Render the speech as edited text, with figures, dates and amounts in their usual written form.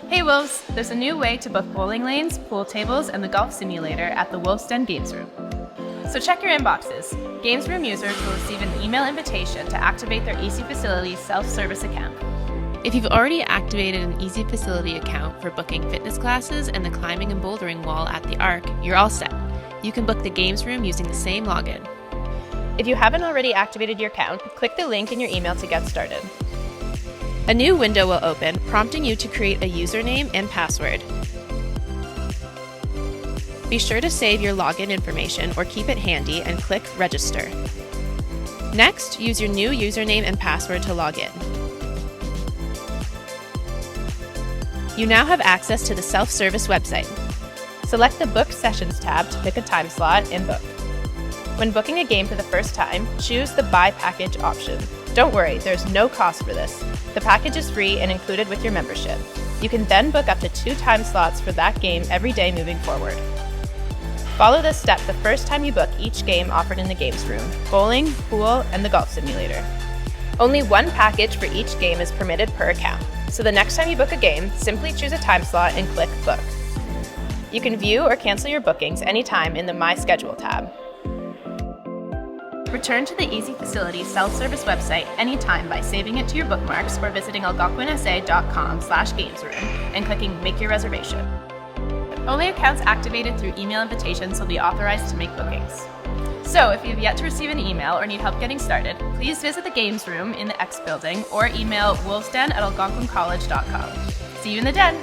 Hey Wolves! There's a new way to book bowling lanes, pool tables, and the golf simulator at the Wolf's Den Games Room. So check your inboxes. Games Room users will receive an email invitation to activate their Easy Facilities self-service account. If you've already activated an Easy Facility account for booking fitness classes and the climbing and bouldering wall at the Arc, you're all set. You can book the Games Room using the same login. If you haven't already activated your account, click the link in your email to get started. A new window will open, prompting you to create a username and password. Be sure to save your login information or keep it handy and click Register. Next, use your new username and password to log in. You now have access to the self-service website. Select the Book Sessions tab to pick a time slot and book. When booking a game for the first time, choose the Buy Package option. Don't worry, there's no cost for this. The package is free and included with your membership. You can then book up to 2 time slots for that game every day moving forward. Follow this step the first time you book each game offered in the Games Room: bowling, pool, and the golf simulator. Only 1 package for each game is permitted per account, so the next time you book a game, simply choose a time slot and click Book. You can view or cancel your bookings anytime in the My Schedule tab. Return to the Easy Facilities self-service website anytime by saving it to your bookmarks or visiting algonquinsa.com/gamesroom and clicking Make Your Reservation. Only accounts activated through email invitations will be authorized to make bookings. So if you have yet to receive an email or need help getting started, please visit the Games Room in the X building or email wolvesden@algonquincollege.com. See you in the den!